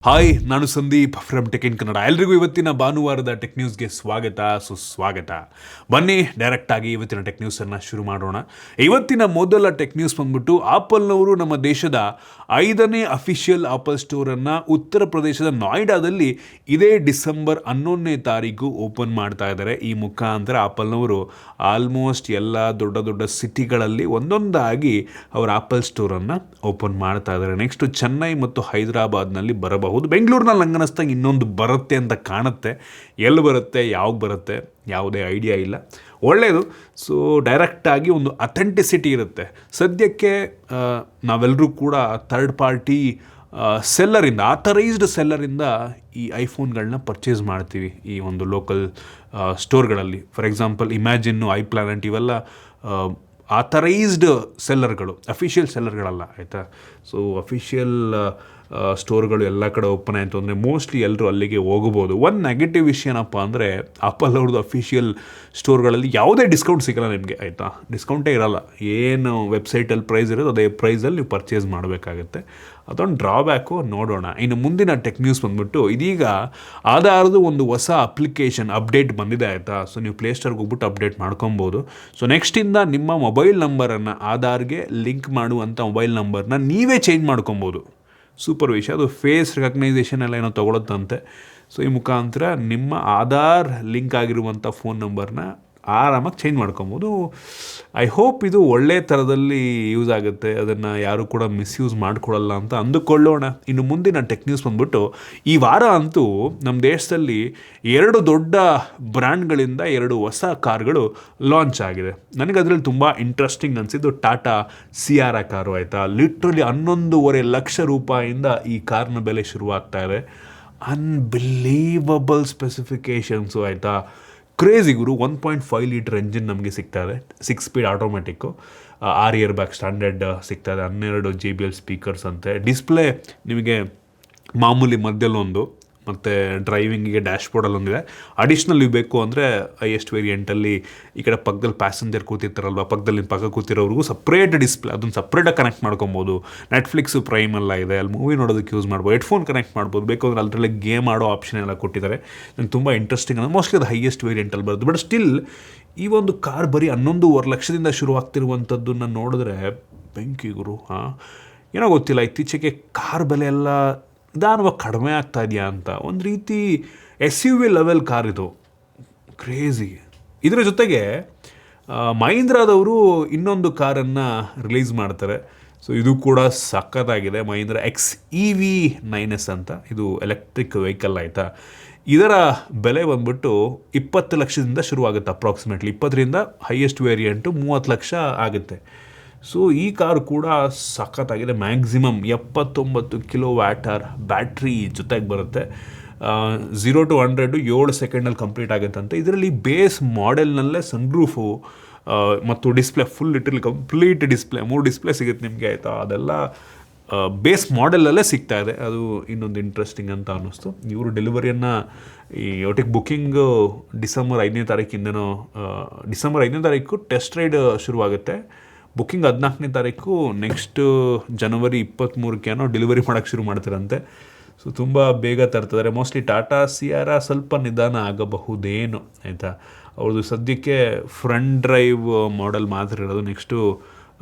Hi, ನಾನು Sandeep from tech in Kannada. ಎಲ್ರಿಗೂ ಇವತ್ತಿನ ಭಾನುವಾರದ ಟೆಕ್ ನ್ಯೂಸ್ಗೆ ಸುಸ್ವಾಗತ. ಬನ್ನಿ ಡೈರೆಕ್ಟಾಗಿ ಇವತ್ತಿನ ಟೆಕ್ ನ್ಯೂಸನ್ನು ಶುರು ಮಾಡೋಣ. ಇವತ್ತಿನ ಮೊದಲ ಟೆಕ್ ನ್ಯೂಸ್ ಬಂದ್ಬಿಟ್ಟು ಆಪಲ್ನವರು ನಮ್ಮ ದೇಶದ 5ನೇ ಅಫಿಷಿಯಲ್ ಆಪಲ್ ಸ್ಟೋರನ್ನು ಉತ್ತರ ಪ್ರದೇಶದ ನೋಯ್ಡಾದಲ್ಲಿ ಇದೇ ಡಿಸೆಂಬರ್ 11ನೇ ತಾರೀಕು ಓಪನ್ ಮಾಡ್ತಾ ಇದ್ದಾರೆ. ಈ ಮುಖಾಂತರ ಆಪಲ್ನವರು ಆಲ್ಮೋಸ್ಟ್ ಎಲ್ಲ ದೊಡ್ಡ ದೊಡ್ಡ ಸಿಟಿಗಳಲ್ಲಿ ಒಂದೊಂದಾಗಿ ಅವರ ಆಪಲ್ ಸ್ಟೋರನ್ನು ಓಪನ್ ಮಾಡ್ತಾ ಇದ್ದಾರೆ. ನೆಕ್ಸ್ಟ್ ಚೆನ್ನೈ ಮತ್ತು ಹೈದರಾಬಾದ್ನಲ್ಲಿ ಬರಬಹುದು. ಬೆಂಗಳೂರಿನಲ್ಲಿ ನಂಗನಿಸ್ದಂಗೆ ಇನ್ನೊಂದು ಬರುತ್ತೆ ಅಂತ ಕಾಣುತ್ತೆ. ಎಲ್ಲಿ ಬರುತ್ತೆ, ಯಾವಾಗ ಬರುತ್ತೆ, ಯಾವುದೇ ಐಡಿಯಾ ಇಲ್ಲ. ಒಳ್ಳೆಯದು. ಸೊ ಡೈರೆಕ್ಟಾಗಿ ಒಂದು ಅಥೆಂಟಿಸಿಟಿ ಇರುತ್ತೆ. ಸದ್ಯಕ್ಕೆ ನಾವೆಲ್ಲರೂ ಕೂಡ ಥರ್ಡ್ ಪಾರ್ಟಿ ಸೆಲ್ಲರಿಂದ, ಆಥರೈಸ್ಡ್ ಸೆಲ್ಲರಿಂದ ಈ ಐಫೋನ್ಗಳನ್ನ ಪರ್ಚೇಸ್ ಮಾಡ್ತೀವಿ ಈ ಒಂದು ಲೋಕಲ್ ಸ್ಟೋರ್ಗಳಲ್ಲಿ. ಫಾರ್ ಎಕ್ಸಾಂಪಲ್ ಇಮ್ಯಾಜಿನ್ನು, ಐಪ್ಲಾನೆಟ್ ಇವೆಲ್ಲ ಆಥರೈಸ್ಡ್ ಸೆಲ್ಲರ್ಗಳು, ಅಫಿಷಿಯಲ್ ಸೆಲ್ಲರ್ಗಳಲ್ಲ, ಆಯಿತಾ. ಸೊ ಅಫಿಷಿಯಲ್ ಸ್ಟೋರ್ಗಳು ಎಲ್ಲ ಕಡೆ ಓಪನ್ ಆಯಿತು ಅಂದರೆ ಮೋಸ್ಟ್ಲಿ ಎಲ್ಲರೂ ಅಲ್ಲಿಗೆ ಹೋಗ್ಬೋದು. ಒಂದು ನೆಗೆಟಿವ್ ವಿಷಯ ಏನಪ್ಪ ಅಂದರೆ ಆಪಲ್ ಅವ್ರದ್ದು ಅಫಿಷಿಯಲ್ ಸ್ಟೋರ್ಗಳಲ್ಲಿ ಯಾವುದೇ ಡಿಸ್ಕೌಂಟ್ ಸಿಗೋಲ್ಲ ನಿಮಗೆ, ಆಯಿತಾ. ಡಿಸ್ಕೌಂಟೇ ಇರೋಲ್ಲ. ಏನು ವೆಬ್ಸೈಟಲ್ಲಿ ಪ್ರೈಸ್ ಇರೋದು ಅದೇ ಪ್ರೈಸಲ್ಲಿ ನೀವು ಪರ್ಚೇಸ್ ಮಾಡಬೇಕಾಗುತ್ತೆ. ಅದೊಂದು ಡ್ರಾಬ್ಯಾಕು. ನೋಡೋಣ. ಇನ್ನು ಮುಂದಿನ ಟೆಕ್ ನ್ಯೂಸ್ ಬಂದ್ಬಿಟ್ಟು, ಇದೀಗ ಆಧಾರ್ದು ಒಂದು ಹೊಸ ಅಪ್ಲಿಕೇಶನ್ ಅಪ್ಡೇಟ್ ಬಂದಿದೆ, ಆಯಿತಾ. ಸೊ ನೀವು ಪ್ಲೇಸ್ಟೋರ್ಗೆ ಹೋಗ್ಬಿಟ್ಟು ಅಪ್ಡೇಟ್ ಮಾಡ್ಕೊಬೋದು. ಸೊ ನೆಕ್ಸ್ಟಿಂದ ನಿಮ್ಮ ಮೊಬೈಲ್ ನಂಬರನ್ನು ಆಧಾರ್ಗೆ ಲಿಂಕ್ ಮಾಡುವಂಥ ಮೊಬೈಲ್ ನಂಬರ್ನ ನೀವೇ ಚೇಂಜ್ ಮಾಡ್ಕೊಬೋದು. ಸೂಪರ್ ವಿಷಯ. ಅದು ಫೇಸ್ ರೆಕಗ್ನೈಸೇಷನ್ ಎಲ್ಲ ಏನೋ ತೊಗೊಳುತ್ತಂತೆ. ಸೊ ಈ ಮುಖಾಂತರ ನಿಮ್ಮ ಆಧಾರ್ ಲಿಂಕ್ ಆಗಿರುವಂಥ ಫೋನ್ ನಂಬರ್ನ ಆರಾಮಾಗಿ ಚೇಂಜ್ ಮಾಡ್ಕೊಬೋದು. ಐ ಹೋಪ್ ಇದು ಒಳ್ಳೆ ಥರದಲ್ಲಿ ಯೂಸ್ ಆಗುತ್ತೆ, ಅದನ್ನು ಯಾರು ಕೂಡ ಮಿಸ್ಯೂಸ್ ಮಾಡಿಕೊಡಲ್ಲ ಅಂತ ಅಂದುಕೊಳ್ಳೋಣ. ಇನ್ನು ಮುಂದಿನ ಟೆಕ್ ನ್ಯೂಸ್ ಬಂದ್ಬಿಟ್ಟು, ಈ ವಾರ ಅಂತೂ ನಮ್ಮ ದೇಶದಲ್ಲಿ 2 ದೊಡ್ಡ ಬ್ರ್ಯಾಂಡ್ಗಳಿಂದ 2 ಹೊಸ ಕಾರ್ಗಳು ಲಾಂಚ್ ಆಗಿದೆ. ನನಗೆ ಅದರಲ್ಲಿ ತುಂಬ ಇಂಟ್ರೆಸ್ಟಿಂಗ್ ಅನಿಸಿದ್ದು ಟಾಟಾ ಸಿಯಾರಾ ಕಾರು, ಆಯಿತಾ. ಲಿಟ್ರಲಿ 11.5 ಲಕ್ಷ ರೂಪಾಯಿಂದ ಈ ಕಾರ್ನ ಬೆಲೆ ಶುರುವಾಗ್ತಾ ಇದೆ. ಅನ್ಬಿಲೀವಬಲ್ ಸ್ಪೆಸಿಫಿಕೇಷನ್ಸು, ಆಯಿತಾ. ಕ್ರೇಜಿ ಗುರು. 1.5 ಲೀಟರ್ ಎಂಜಿನ್ ನಮಗೆ ಸಿಗ್ತಾ ಇದೆ, 6 speed automatic, 6 air bag standard ಸಿಗ್ತಾ ಇದೆ, 12 JBL ಸ್ಪೀಕರ್ಸ್ ಅಂತೆ. ಡಿಸ್ಪ್ಲೇ ನಿಮಗೆ ಮಾಮೂಲಿ ಮಧ್ಯಲ್ಲೊಂದು ಮತ್ತು ಡ್ರೈವಿಂಗಿಗೆ ಡ್ಯಾಶ್ಬೋರ್ಡಲ್ಲಿ ಒಂದಿದೆ. ಅಡಿಷ್ನಲ್ ನೀವು ಬೇಕು ಅಂದರೆ ಹೈಯೆಸ್ಟ್ ವೇರಿಯಂಟಲ್ಲಿ ಈ ಕಡೆ ಪಕ್ಕದಲ್ಲಿ ಪ್ಯಾಸೆಂಜರ್ ಕೂತಿರ್ತಾರಲ್ವ, ಪಕ್ಕದಲ್ಲಿ ಪಕ್ಕ ಕೂತಿರೋರಿಗೂ ಸಪ್ರೇಟ್ ಡಿಸ್ಪ್ಲೇ, ಅದನ್ನು ಸಪ್ರೇಟಾಗಿ ಕನೆಕ್ಟ್ ಮಾಡ್ಕೊಬೋದು. ನೆಟ್ಫ್ಲಿಕ್ಸು ಪ್ರೈಮೆಲ್ಲ ಇದೆ, ಅಲ್ಲಿ ಮೂವಿ ನೋಡೋದಕ್ಕೆ ಯೂಸ್ ಮಾಡ್ಬೋದು. ಹೆಡ್ಫೋನ್ ಕನೆಕ್ಟ್ ಮಾಡ್ಬೋದು. ಬೇಕು ಅಂದರೆ ಅದರಲ್ಲಿ ಗೇಮ್ ಆಡೋ ಆಪ್ಷನ್ ಎಲ್ಲ ಕೊಟ್ಟಿದ್ದಾರೆ. ನಂಗೆ ತುಂಬ ಇಂಟ್ರೆಸ್ಟಿಂಗ್ ಅಂದರೆ ಮೋಸ್ಟ್ಲಿ ಅದು ಹೈಯೆಸ್ಟ್ ವೇರಿಯಂಟಲ್ಲಿ ಬರುತ್ತೆ. ಬಟ್ ಸ್ಟಿಲ್ ಈ ಒಂದು ಕಾರ್ ಬರೀ 11.5 ಲಕ್ಷದಿಂದ ಶುರುವಾಗ್ತಿರುವಂಥದ್ದನ್ನು ನೋಡಿದ್ರೆ ಬೆಂಕಿ ಗುರು. ಏನೋ ಗೊತ್ತಿಲ್ಲ, ಇತ್ತೀಚೆಗೆ ಕಾರ್ ಬೆಲೆ ಎಲ್ಲ ನಿಧಾನವಾಗಿ ಕಡಿಮೆ ಆಗ್ತಾ ಇದೆಯಾ ಅಂತ. ಒಂದು ರೀತಿ SUV ಲೆವೆಲ್ ಕಾರ್ ಇದು. ಕ್ರೇಜಿ. ಇದರ ಜೊತೆಗೆ ಮಹೀಂದ್ರಾದವರು ಇನ್ನೊಂದು ಕಾರನ್ನು ರಿಲೀಸ್ ಮಾಡ್ತಾರೆ. ಸೊ ಇದು ಕೂಡ ಸಖತ್ತಾಗಿದೆ. ಮಹೀಂದ್ರ XEV9S ಅಂತ. ಇದು ಎಲೆಕ್ಟ್ರಿಕ್ ವೆಹಿಕಲ್, ಆಯಿತಾ. ಇದರ ಬೆಲೆ ಬಂದ್ಬಿಟ್ಟು 20 ಲಕ್ಷದಿಂದ ಶುರುವಾಗುತ್ತೆ. ಅಪ್ರಾಕ್ಸಿಮೇಟ್ಲಿ 20ರಿಂದ ಹೈಯೆಸ್ಟ್ ವೇರಿಯಂಟು 30 ಲಕ್ಷ ಆಗುತ್ತೆ. ಸೊ ಈ ಕಾರು ಕೂಡ ಸಖತ್ತಾಗಿದೆ. ಮ್ಯಾಕ್ಸಿಮಮ್ 79 kWh ಬ್ಯಾಟ್ರಿ ಜೊತೆಗೆ ಬರುತ್ತೆ. 0 to 100 7 ಸೆಕೆಂಡಲ್ಲಿ ಕಂಪ್ಲೀಟ್ ಆಗುತ್ತಂತೆ. ಇದರಲ್ಲಿ ಬೇಸ್ ಮಾಡೆಲ್ನಲ್ಲೇ ಸನ್ರೂಫು ಮತ್ತು display full little complete display 3 display ಸಿಗುತ್ತೆ ನಿಮಗೆ, ಆಯಿತಾ. ಅದೆಲ್ಲ ಬೇಸ್ ಮಾಡೆಲಲ್ಲೇ ಸಿಗ್ತಾ ಇದೆ. ಅದು ಇನ್ನೊಂದು ಇಂಟ್ರೆಸ್ಟಿಂಗ್ ಅಂತ ಅನ್ನಿಸ್ತು. ಇವರು ಡೆಲಿವರಿಯನ್ನು ಈ ಒಟ್ಟಿಗೆ ಬುಕ್ಕಿಂಗು ಡಿಸೆಂಬರ್ 5ನೇ ತಾರೀಕಿಂದನೋ, ಡಿಸೆಂಬರ್ 5ನೇ ತಾರೀಕು ಟೆಸ್ಟ್ ರೈಡ್ ಶುರುವಾಗುತ್ತೆ. ಬುಕ್ಕಿಂಗ್ 14ನೇ ತಾರೀಕು, ನೆಕ್ಸ್ಟು ಜನವರಿ 23ಕ್ಕೇನೋ ಡೆಲಿವರಿ ಮಾಡೋಕ್ಕೆ ಶುರು ಮಾಡ್ತಾರಂತೆ. ಸೊ ತುಂಬ ಬೇಗ ತರ್ತಿದ್ದಾರೆ. ಮೋಸ್ಟ್ಲಿ ಟಾಟಾ ಸಿಯಾರಾ ಸ್ವಲ್ಪ ನಿಧಾನ ಆಗಬಹುದೇನು, ಆಯಿತಾ. ಅವ್ರದ್ದು ಸದ್ಯಕ್ಕೆ ಫ್ರಂಟ್ ಡ್ರೈವ್ ಮಾಡೆಲ್ ಮಾತ್ರ ಇರೋದು. ನೆಕ್ಸ್ಟು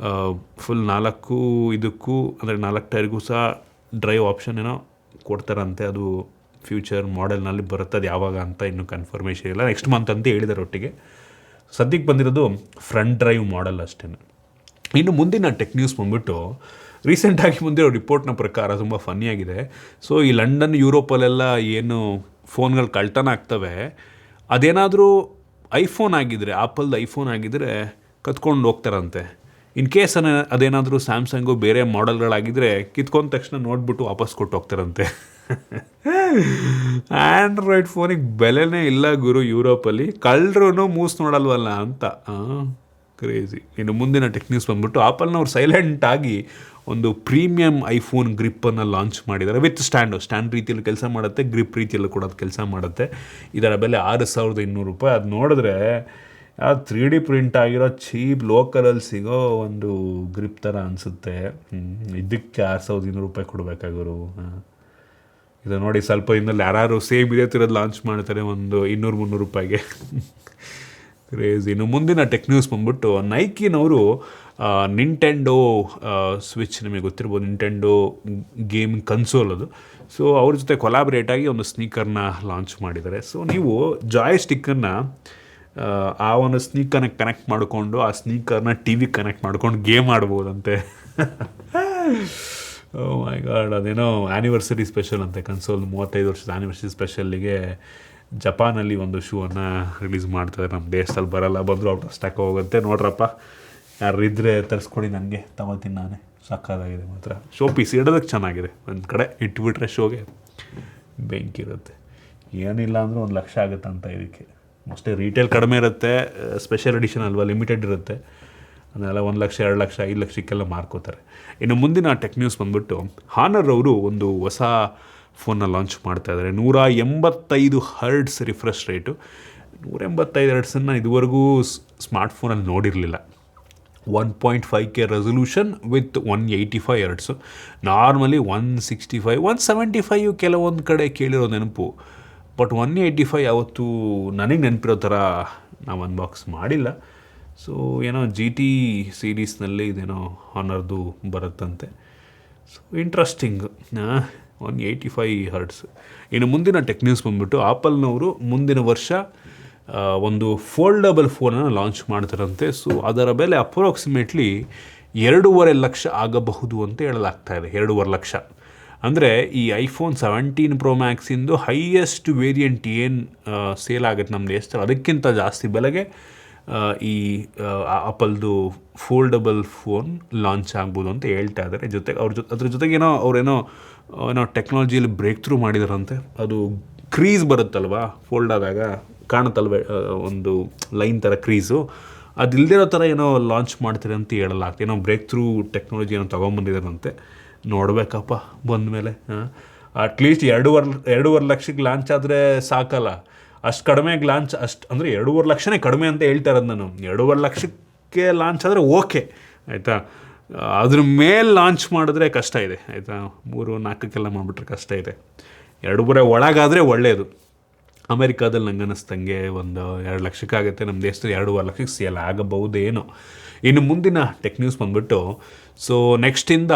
ಫುಲ್ 4 ಇದಕ್ಕೂ ಅಂದರೆ 4 ಟೈರ್ಗೂ ಸಹ ಡ್ರೈವ್ ಆಪ್ಷನ್ ಏನೋ ಕೊಡ್ತಾರಂತೆ. ಅದು ಫ್ಯೂಚರ್ ಮಾಡೆಲ್ನಲ್ಲಿ ಬರುತ್ತದೆ ಯಾವಾಗ ಅಂತ ಇನ್ನೂ ಕನ್ಫರ್ಮೇಷನ್ ಇಲ್ಲ. ನೆಕ್ಸ್ಟ್ ಮಂತ್ ಅಂತ ಹೇಳಿದ್ದಾರೆ ಒಟ್ಟಿಗೆ. ಸದ್ಯಕ್ಕೆ ಬಂದಿರೋದು ಫ್ರಂಟ್ ಡ್ರೈವ್ ಮಾಡೆಲ್ ಅಷ್ಟೇ. ಇನ್ನು ಮುಂದಿನ ಟೆಕ್ ನ್ಯೂಸ್ ಬಂದ್ಬಿಟ್ಟು, ರೀಸೆಂಟಾಗಿ ಬಂದಿರೋ ರಿಪೋರ್ಟ್ನ ಪ್ರಕಾರ ತುಂಬ ಫನ್ನಿಯಾಗಿದೆ. ಸೊ ಈ ಲಂಡನ್, ಯುರೋಪಲ್ಲೆಲ್ಲ ಏನು ಫೋನ್ಗಳು ಕಳ್ತನ ಆಗ್ತವೆ, ಅದೇನಾದರೂ ಐಫೋನ್ ಆಗಿದ್ದರೆ, ಆಪಲ್ದು ಐಫೋನ್ ಆಗಿದ್ದರೆ ಕತ್ಕೊಂಡು ಹೋಗ್ತಾರಂತೆ. ಇನ್ ಕೇಸ್ ಅದೇನಾದರೂ ಸ್ಯಾಮ್ಸಂಗು ಬೇರೆ ಮಾಡೆಲ್ಗಳಾಗಿದ್ದರೆ ಕಿತ್ಕೊಂಡ ತಕ್ಷಣ ನೋಡಿಬಿಟ್ಟು ವಾಪಸ್ ಕೊಟ್ಟು ಹೋಗ್ತಾರಂತೆ. ಆ್ಯಂಡ್ರಾಯ್ಡ್ ಫೋನಿಗೆ ಬೆಲೆನೇ ಇಲ್ಲ ಗುರು ಯುರೋಪಲ್ಲಿ. ಕಳ್ಳರೂ ಮೂಸ್ ನೋಡಲ್ವಲ್ಲ ಅಂತ. ಕ್ರೇಜಿ. ಇನ್ನು ಮುಂದಿನ ಟೆಕ್ ನ್ಯೂಸ್ ಬಂದ್ಬಿಟ್ಟು, ಆಪಲ್ನವ್ರು ಸೈಲೆಂಟಾಗಿ ಒಂದು ಪ್ರೀಮಿಯಂ ಐಫೋನ್ ಗ್ರಿಪ್ಪನ್ನು ಲಾಂಚ್ ಮಾಡಿದ್ದಾರೆ. ವಿತ್ ಸ್ಟ್ಯಾಂಡ್ ರೀತಿಯಲ್ಲಿ ಕೆಲಸ ಮಾಡುತ್ತೆ, ಗ್ರಿಪ್ ರೀತಿಯಲ್ಲೂ ಕೂಡ ಅದು ಕೆಲಸ ಮಾಡುತ್ತೆ. ಇದರ ಬೆಲೆ 6200 ರೂಪಾಯಿ. ಅದು ನೋಡಿದ್ರೆ 3D ಪ್ರಿಂಟ್ ಆಗಿರೋ ಚೀಪ್ ಲೋಕಲಲ್ಲಿ ಸಿಗೋ ಒಂದು ಗ್ರಿಪ್ ಥರ ಅನಿಸುತ್ತೆ. ಇದಕ್ಕೆ 6200 ರೂಪಾಯಿ ಕೊಡಬೇಕಾಗೋರು. ಇದು ನೋಡಿ ಸ್ವಲ್ಪ ಇನ್ನಲ್ಲಿ ಯಾರು ಸೇಮ್ ಇದೇ ಥರದ್ದು ಲಾಂಚ್ ಮಾಡ್ತಾರೆ ಒಂದು 200-300 ರೂಪಾಯಿಗೆ. ಕ್ರೇಜ್. ಇನ್ನು ಮುಂದಿನ ಟೆಕ್ ನ್ಯೂಸ್ ಬಂದ್ಬಿಟ್ಟು ನೈಕಿನವರು ನಿಂಟೆಂಡೋ ಸ್ವಿಚ್, ನಿಮಗೆ ಗೊತ್ತಿರ್ಬೋದು ನಿಂಟೆಂಡೋ ಗೇಮಿಂಗ್ ಕನ್ಸೋಲ್ ಅದು. ಸೊ ಅವ್ರ ಜೊತೆ ಕೊಲಾಬ್ರೇಟ್ ಆಗಿ ಒಂದು ಸ್ನೀಕರ್ನ ಲಾಂಚ್ ಮಾಡಿದ್ದಾರೆ. ಸೊ ನೀವು ಜಾಯ್ ಸ್ಟಿಕ್ಕನ್ನು ಆ ಒಂದು ಸ್ನೀಕರ್ನ ಕನೆಕ್ಟ್ ಮಾಡಿಕೊಂಡು ಆ ಸ್ನೀಕರ್ನ ಟಿ ವಿ ಕನೆಕ್ಟ್ ಮಾಡ್ಕೊಂಡು ಗೇಮ್ ಆಡ್ಬೋದಂತೆ. ಓ ಮೈ ಗಾಡ್. ಅದೇನೋ ಆ್ಯನಿವರ್ಸರಿ ಸ್ಪೆಷಲ್ ಅಂತೆ, ಕನ್ಸೋಲ್ 35 ವರ್ಷದ ಆ್ಯನಿವರ್ಸರಿ ಸ್ಪೆಷಲ್ಲಿಗೆ ಜಪಾನಲ್ಲಿ ಒಂದು ಶೂವನ್ನು ರಿಲೀಸ್ ಮಾಡ್ತಾರೆ. ನಮ್ಮ ದೇಶದಲ್ಲಿ ಬರೋಲ್ಲ, ಬಂದರೂ ಔಟ್ ಆಫ್ ಸ್ಟಾಕ್ ಹೋಗುತ್ತೆ. ನೋಡ್ರಪ್ಪ, ಯಾರು ಇದ್ದರೆ ತರಿಸ್ಕೊಡಿ, ನನಗೆ ತಗೋತೀನಿ ನಾನೇ. ಸಕ್ಕತ್ತಾಗಿದೆ ಮಾತ್ರ. ಶೋ ಪೀಸ್ ಇಡೋದಕ್ಕೆ ಚೆನ್ನಾಗಿದೆ, ಒಂದು ಕಡೆ ಇಟ್ಬಿಟ್ರೆ ಶೋಗೆ ಬೆಂಕಿರುತ್ತೆ. ಏನಿಲ್ಲ ಅಂದರೂ 1 ಲಕ್ಷ ಆಗುತ್ತಂತ ಇದಕ್ಕೆ. ಮೋಸ್ಟ್ಲಿ ರೀಟೇಲ್ ಕಡಿಮೆ ಇರುತ್ತೆ, ಸ್ಪೆಷಲ್ ಎಡಿಷನ್ ಅಲ್ವಾ, ಲಿಮಿಟೆಡ್ ಇರುತ್ತೆ. ಅದನ್ನೆಲ್ಲ 1 ಲಕ್ಷ 2 ಲಕ್ಷ 5 ಲಕ್ಷಕ್ಕೆಲ್ಲ ಮಾರ್ಕೋತಾರೆ. ಇನ್ನು ಮುಂದಿನ ಟೆಕ್ ನ್ಯೂಸ್ ಬಂದ್ಬಿಟ್ಟು ಹಾನರ್ ಅವರು ಒಂದು ಹೊಸ ಫೋನ್ನ ಲಾಂಚ್ ಮಾಡ್ತಾಯಿದ್ದಾರೆ. 185 ಹರ್ಡ್ಸ್ ರಿಫ್ರೆಶ್ ರೇಟು. 185 ಹರ್ಡ್ಸನ್ನು ಇದುವರೆಗೂ ಸ್ಮಾರ್ಟ್ಫೋನಲ್ಲಿ ನೋಡಿರಲಿಲ್ಲ. 1.5K resolution with 185 ಹರ್ಡ್ಸು. ನಾರ್ಮಲಿ 165 175 ಕೆಲವೊಂದು ಕಡೆ ಕೇಳಿರೋ ನೆನಪು, ಬಟ್ 185 ಯಾವತ್ತೂ ನನಗೆ ನೆನಪಿರೋ ಥರ ನಾವು ಅನ್ಬಾಕ್ಸ್ ಮಾಡಿಲ್ಲ. ಸೊ ಏನೋ GT ಸೀರೀಸ್ನಲ್ಲಿ ಇದೇನೋ ಹಾನರ್ದು ಬರುತ್ತಂತೆ. So interesting. 185 ಹರ್ಡ್ಸ್. ಇನ್ನು ಮುಂದಿನ ಟೆಕ್ ನ್ಯೂಸ್ ಬಂದ್ಬಿಟ್ಟು ಆಪಲ್ನವರು ಮುಂದಿನ ವರ್ಷ ಒಂದು ಫೋಲ್ಡಬಲ್ ಫೋನನ್ನು ಲಾಂಚ್ ಮಾಡ್ತಾರಂತೆ. ಸೊ ಅದರ ಬೆಲೆ ಅಪ್ರಾಕ್ಸಿಮೇಟ್ಲಿ 2.5 ಲಕ್ಷ ಆಗಬಹುದು ಅಂತ ಹೇಳಲಾಗ್ತಾ ಇದೆ. 2.5 ಲಕ್ಷ ಅಂದರೆ ಈ ಐಫೋನ್ 17 Pro Maxinದು ಹೈಯೆಸ್ಟ್ ವೇರಿಯಂಟ್ ಏನು ಸೇಲ್ ಆಗುತ್ತೆ ನಮ್ಮ ದೇಶದಲ್ಲಿ, ಅದಕ್ಕಿಂತ ಜಾಸ್ತಿ ಬೆಲೆಗೆ ಈ ಆಪಲ್ದು ಫೋಲ್ಡಬಲ್ ಫೋನ್ ಲಾಂಚ್ ಆಗ್ಬೋದು ಅಂತ ಹೇಳ್ತಾ ಇದ್ದಾರೆ. ಜೊತೆಗೆ ಅದ್ರ ಜೊತೆಗೆ ಅವರೇನೋ ಟೆಕ್ನಾಲಜಿಯಲ್ಲಿ ಬ್ರೇಕ್ ಥ್ರೂ ಮಾಡಿದಾರಂತೆ. ಅದು ಕ್ರೀಸ್ ಬರುತ್ತಲ್ವಾ, ಫೋಲ್ಡ್ ಆದಾಗ ಕಾಣುತ್ತಲ್ವ ಒಂದು ಲೈನ್ ಥರ ಕ್ರೀಸು, ಅದು ಇಲ್ದಿರೋ ಥರ ಏನೋ ಲಾಂಚ್ ಮಾಡ್ತಾರೆ ಅಂತ ಹೇಳಲಾಗ್ತದೆ. ಏನೋ ಬ್ರೇಕ್ ಥ್ರೂ ಟೆಕ್ನಾಲಜಿ ಏನೋ ತೊಗೊಂಬಂದಿದ್ದಾರಂತೆ. ನೋಡಬೇಕಪ್ಪ ಬಂದಮೇಲೆ. ಅಟ್ಲೀಸ್ಟ್ 2.5 ಲಕ್ಷಕ್ಕೆ ಲಾಂಚ್ ಆದರೆ ಸಾಕಲ್ಲ. ಅಷ್ಟು ಕಡಿಮೆಗೆ ಲಾಂಚ್, ಅಷ್ಟು ಅಂದರೆ 2.5 ಲಕ್ಷನೇ ಕಡಿಮೆ ಅಂತ ಹೇಳ್ತಾ ಇರೋದು ನಾನು. 2.5 ಲಕ್ಷಕ್ಕೆ ಲಾಂಚ್ ಆದರೆ ಓಕೆ ಆಯಿತಾ. ಅದ್ರ ಮೇಲೆ ಲಾಂಚ್ ಮಾಡಿದ್ರೆ ಕಷ್ಟ ಇದೆ ಆಯಿತಾ. 3-4ಕ್ಕೆಲ್ಲ ಮಾಡಿಬಿಟ್ರೆ ಕಷ್ಟ ಇದೆ. 2.5 ಒಳಗಾದರೆ ಒಳ್ಳೆಯದು. ಅಮೆರಿಕಾದಲ್ಲಿ ನಂಗೆ ಅನ್ನಿಸ್ತಂಗೆ ಒಂದು 2 ಲಕ್ಷಕ್ಕಾಗುತ್ತೆ. ನಮ್ಮ ದೇಶದಲ್ಲಿ 2.5 ಲಕ್ಷಕ್ಕೆ ಸೇಲ್ ಆಗಬಹುದೇನೋ. ಇನ್ನು ಮುಂದಿನ ಟೆಕ್ ನ್ಯೂಸ್ ಬಂದುಬಿಟ್ಟು, ಸೊ ನೆಕ್ಸ್ಟಿಂದ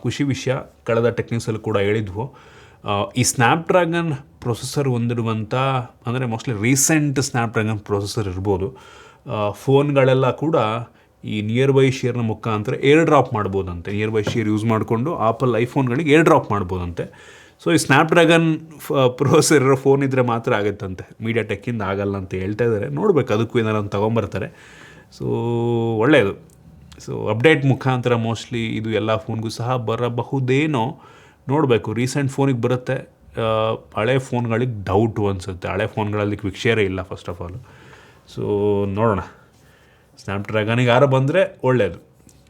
ಖುಷಿ ವಿಷಯ, ಕಳೆದ ಟೆಕ್ ನ್ಯೂಸಲ್ಲಿ ಕೂಡ ಹೇಳಿದ್ವು, ಈ ಸ್ನ್ಯಾಪ್ಡ್ರ್ಯಾಗನ್ ಪ್ರೊಸೆಸರ್ ಹೊಂದಿರುವಂಥ, ಅಂದರೆ ಮೋಸ್ಟ್ಲಿ ರೀಸೆಂಟ್ ಸ್ನ್ಯಾಪ್ಡ್ರ್ಯಾಗನ್ ಪ್ರೊಸೆಸರ್ ಇರ್ಬೋದು, ಫೋನ್ಗಳೆಲ್ಲ ಕೂಡ ಈ ನಿಯರ್ ಬೈ ಶೇರ್ನ ಮುಖಾಂತರ ಏರ್ ಡ್ರಾಪ್ ಮಾಡ್ಬೋದಂತೆ. ನಿಯರ್ ಬೈ ಶೇರ್ ಯೂಸ್ ಮಾಡಿಕೊಂಡು ಆಪಲ್ ಐಫೋನ್ಗಳಿಗೆ ಏರ್ ಡ್ರಾಪ್ ಮಾಡ್ಬೋದಂತೆ. ಸೊ ಈ ಸ್ನ್ಯಾಪ್ಡ್ರ್ಯಾಗನ್ ಪ್ರೊಸೆಸರ್ ಇರೋ ಫೋನ್ ಇದ್ದರೆ ಮಾತ್ರ ಆಗುತ್ತಂತೆ, ಮೀಡಿಯಾ ಟೆಕ್ಕಿಂದ ಆಗಲ್ಲ ಅಂತ ಹೇಳ್ತಾ ಇದ್ದಾರೆ. ನೋಡಬೇಕು, ಅದಕ್ಕೂ ಏನಾರು ತೊಗೊಂಬರ್ತಾರೆ. ಸೊ ಒಳ್ಳೆಯದು. ಸೊ ಅಪ್ಡೇಟ್ ಮುಖಾಂತರ ಮೋಸ್ಟ್ಲಿ ಇದು ಎಲ್ಲ ಫೋನ್ಗೂ ಸಹ ಬರಬಹುದೇನೋ, ನೋಡಬೇಕು. ರೀಸೆಂಟ್ ಫೋನಿಗೆ ಬರುತ್ತೆ, ಹಳೆ ಫೋನ್ಗಳಿಗೆ ಡೌಟು ಅನಿಸುತ್ತೆ. ಹಳೆ ಫೋನ್ಗಳಲ್ಲಿ ಕ್ವಿಕ್ ಶೇರೇ ಇಲ್ಲ ಫಸ್ಟ್ ಆಫ್ ಆಲ್. ಸೊ ನೋಡೋಣ, ಸ್ನ್ಯಾಪ್ಡ್ರ್ಯಾಗನಿಗೆ ಯಾರು ಬಂದರೆ ಒಳ್ಳೆಯದು.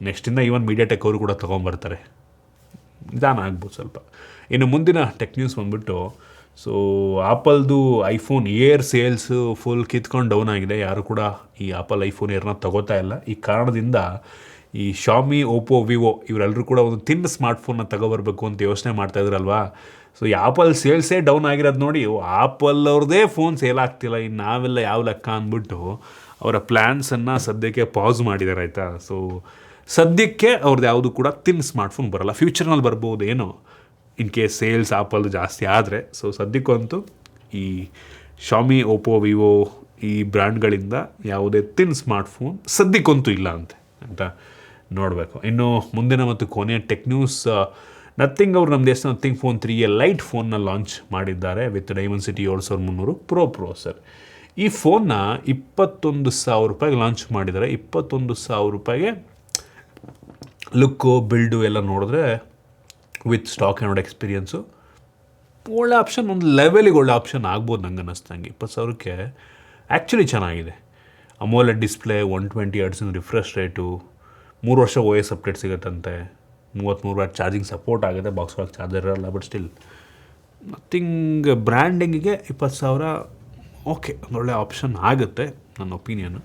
ನೆಕ್ಸ್ಟಿಂದ ಈವನ್ ಮೀಡಿಯಾ ಟೆಕ್ ಅವರು ಕೂಡ ತೊಗೊಂಬರ್ತಾರೆ, ನಿಧಾನ ಆಗ್ಬೋದು ಸ್ವಲ್ಪ. ಇನ್ನು ಮುಂದಿನ ಟೆಕ್ ನ್ಯೂಸ್ ಬಂದುಬಿಟ್ಟು, ಸೊ ಆಪಲ್ದು ಐಫೋನ್ ಏರ್ ಸೇಲ್ಸು ಫುಲ್ ಕಿತ್ಕೊಂಡು ಡೌನ್ ಆಗಿದೆ. ಯಾರು ಕೂಡ ಈ ಆಪಲ್ ಐಫೋನ್ ಏರ್ನ ತಗೋತಾ ಇಲ್ಲ. ಈ ಕಾರಣದಿಂದ ಈ ಶಾಮಿ, ಓಪೋ, ವಿವೋ ಇವರೆಲ್ಲರೂ ಕೂಡ ಒಂದು ತಿನ್ ಸ್ಮಾರ್ಟ್ಫೋನ್ನ ತಗೋಬರ್ಬೇಕು ಅಂತ ಯೋಚನೆ ಮಾಡ್ತಾಯಿದ್ರಲ್ವಾ. ಸೊ ಈ ಆಪಲ್ ಸೇಲ್ಸೇ ಡೌನ್ ಆಗಿರೋದು ನೋಡಿ, ಆಪಲ್ ಅವ್ರದ್ದೇ ಫೋನ್ ಸೇಲ್ ಆಗ್ತಿಲ್ಲ, ಇನ್ನು ನಾವೆಲ್ಲ ಯಾವ ಲೆಕ್ಕ ಅಂದ್ಬಿಟ್ಟು ಅವರ ಪ್ಲ್ಯಾನ್ಸನ್ನು ಸದ್ಯಕ್ಕೆ ಪಾಸ್ ಮಾಡಿದ್ದಾರೆ ಆಯಿತಾ. ಸೊ ಸದ್ಯಕ್ಕೆ ಅವ್ರದ್ದು ಯಾವುದು ಕೂಡ ತಿನ್ ಸ್ಮಾರ್ಟ್ಫೋನ್ ಬರೋಲ್ಲ. ಫ್ಯೂಚರ್ನಲ್ಲಿ ಬರ್ಬೋದು ಏನೋ, ಇನ್ ಕೇಸ್ ಸೇಲ್ಸ್ ಆಪಲ್ದು ಜಾಸ್ತಿ ಆದರೆ. ಸೊ ಸದ್ಯಕ್ಕಂತೂ ಈ ಶಾಮಿ, ಓಪೋ, ವಿವೋ ಈ ಬ್ರ್ಯಾಂಡ್ಗಳಿಂದ ಯಾವುದೇ ತಿನ್ ಸ್ಮಾರ್ಟ್ಫೋನ್ ಸದ್ಯಕ್ಕಂತೂ ಇಲ್ಲ ಅಂತೆ ಅಂತ ನೋಡಬೇಕು. ಇನ್ನು ಮುಂದಿನ ಮತ್ತು ಕೊನೆಯ ಟೆಕ್ ನ್ಯೂಸ್, ನಥಿಂಗ್ ಅವರು ನಮ್ಮ ದೇಶದ ನಥಿಂಗ್ ಫೋನ್ 3A ಲೈಟ್ ಫೋನ್ನ ಲಾಂಚ್ ಮಾಡಿದ್ದಾರೆ ವಿತ್ ಡೈಮೆನ್ಸಿಟಿ 7300 ಪ್ರೋ ಪ್ರೊಸೆಸರ್. ಈ ಫೋನ್ನ 21,000 ರೂಪಾಯಿಗೆ ಲಾಂಚ್ ಮಾಡಿದ್ದಾರೆ. 21,000 ರೂಪಾಯಿಗೆ ಲುಕ್ಕು, ಬಿಲ್ಡು ಎಲ್ಲ ನೋಡಿದ್ರೆ ವಿತ್ ಸ್ಟಾಕ್ ಆ್ಯಂಡ್ ಎಕ್ಸ್ಪೀರಿಯನ್ಸು ಒಳ್ಳೆ ಆಪ್ಷನ್, ಒಂದು ಲೆವೆಲಿಗೆ ಒಳ್ಳೆ ಆಪ್ಷನ್ ಆಗ್ಬೋದು ನಂಗೆ ಅನ್ನಿಸ್ದಂಗೆ. 20,000ಕ್ಕೆ ಆ್ಯಕ್ಚುಲಿ ಚೆನ್ನಾಗಿದೆ. AMOLED display, 120 hertz refresh rate, 3 ವರ್ಷ OS ಅಪ್ಡೇಟ್ ಸಿಗುತ್ತಂತೆ, 33 ವ್ಯಾಟ್ ಚಾರ್ಜಿಂಗ್ ಸಪೋರ್ಟ್ ಆಗುತ್ತೆ. ಬಾಕ್ಸ್ ಒಳಗೆ ಚಾರ್ಜರ್ ಇರಲ್ಲ, ಬಟ್ ಸ್ಟಿಲ್ ನಥಿಂಗ್ ಬ್ರ್ಯಾಂಡಿಂಗಿಗೆ 20,000 ಓಕೆ, ಒಳ್ಳೆ ಆಪ್ಷನ್ ಆಗುತ್ತೆ ನನ್ನ ಒಪಿನಿಯನ್ನು.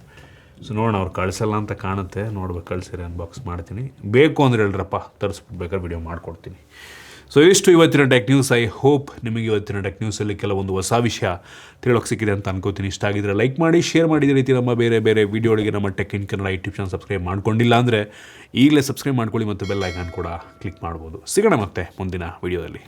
ಸೊ ನೋಡೋಣ, ಅವ್ರು ಕಳಿಸಲ್ಲ ಅಂತ ಕಾಣುತ್ತೆ. ನೋಡ್ಬೇಕು, ಕಳಿಸಿರಿ ಅನ್ಬಾಕ್ಸ್ ಮಾಡ್ತೀನಿ. ಬೇಕು ಅಂದರೆ ಹೇಳ್ರಪ್ಪ, ತರಿಸ್ಬಿಟ್ಟು ಬೇಕಾದ್ರೆ ವಿಡಿಯೋ ಮಾಡಿಕೊಡ್ತೀನಿ. ಸೊ ಇಷ್ಟು ಇವತ್ತಿನ ಟೆಕ್ ನ್ಯೂಸ್. ಐ ಹೋಪ್ ನಿಮಗೆ ಇವತ್ತಿನ ಟೆಕ್ ನ್ಯೂಸಲ್ಲಿ ಕೆಲವೊಂದು ಹೊಸ ವಿಷಯ ತಿಳೋಕ್ಕೆ ಸಿಕ್ಕಿದೆ ಅಂತ ಅನ್ಕೋತೀನಿ. ಇಷ್ಟ ಆಗಿದ್ರೆ ಲೈಕ್ ಮಾಡಿ, ಶೇರ್ ಮಾಡಿ. ಇದೇ ರೀತಿ ನಮ್ಮ ಬೇರೆ ಬೇರೆ ವೀಡಿಯೋಗಳಿಗೆ ನಮ್ಮ tech in Kannada YouTube channel subscribe ಮಾಡ್ಕೊಂಡಿಲ್ಲ ಅಂದರೆ ಈಗಲೇ ಸಬ್ಸ್ಕ್ರೈಬ್ ಮಾಡ್ಕೊಳ್ಳಿ ಮತ್ತು ಬೆಲ್ ಐಕಾನ್ ಕೂಡ ಕ್ಲಿಕ್ ಮಾಡ್ಬೋದು. ಸಿಗೋಣ ಮತ್ತೆ ಮುಂದಿನ ವೀಡಿಯೋದಲ್ಲಿ.